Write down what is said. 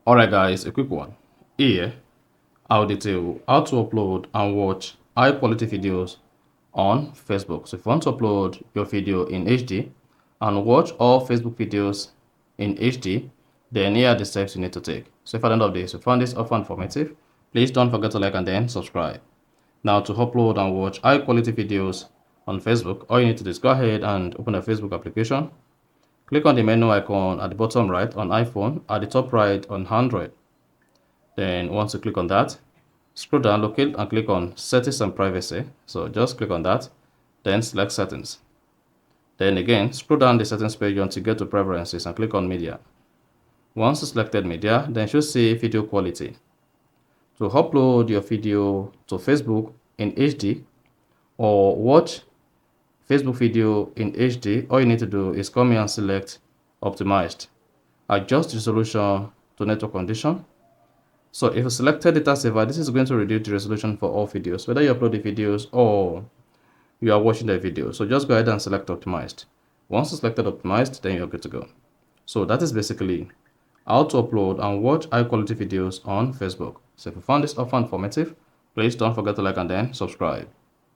Alright guys, a quick one. Here, I'll detail how to upload and watch high quality videos on Facebook. So if you want to upload your video in HD and watch all Facebook videos in HD, then here are the steps you need to take. So if at the end of this you found this often informative, please don't forget to like and then subscribe. Now to upload and watch high quality videos on Facebook, all you need to do is go ahead and open a Facebook application. Click on the menu icon at the bottom right on iPhone, at the top right on Android. Then once you click on that, scroll down, locate and click on settings and privacy. So just click on that, then select settings. Then again, scroll down the settings page until you get to preferences and click on media. Once you selected media, then you should see video quality. To upload your video to Facebook in HD or watch Facebook video in HD, all you need to do is come here and select optimized. Adjust the resolution to network condition. So if you selected data saver, this is going to reduce the resolution for all videos, whether you upload the videos or you are watching the video. So just go ahead and select optimized. Once you selected optimized, then you're good to go. So that is basically how to upload and watch high quality videos on Facebook. So if you found this offer informative, please don't forget to like and then subscribe.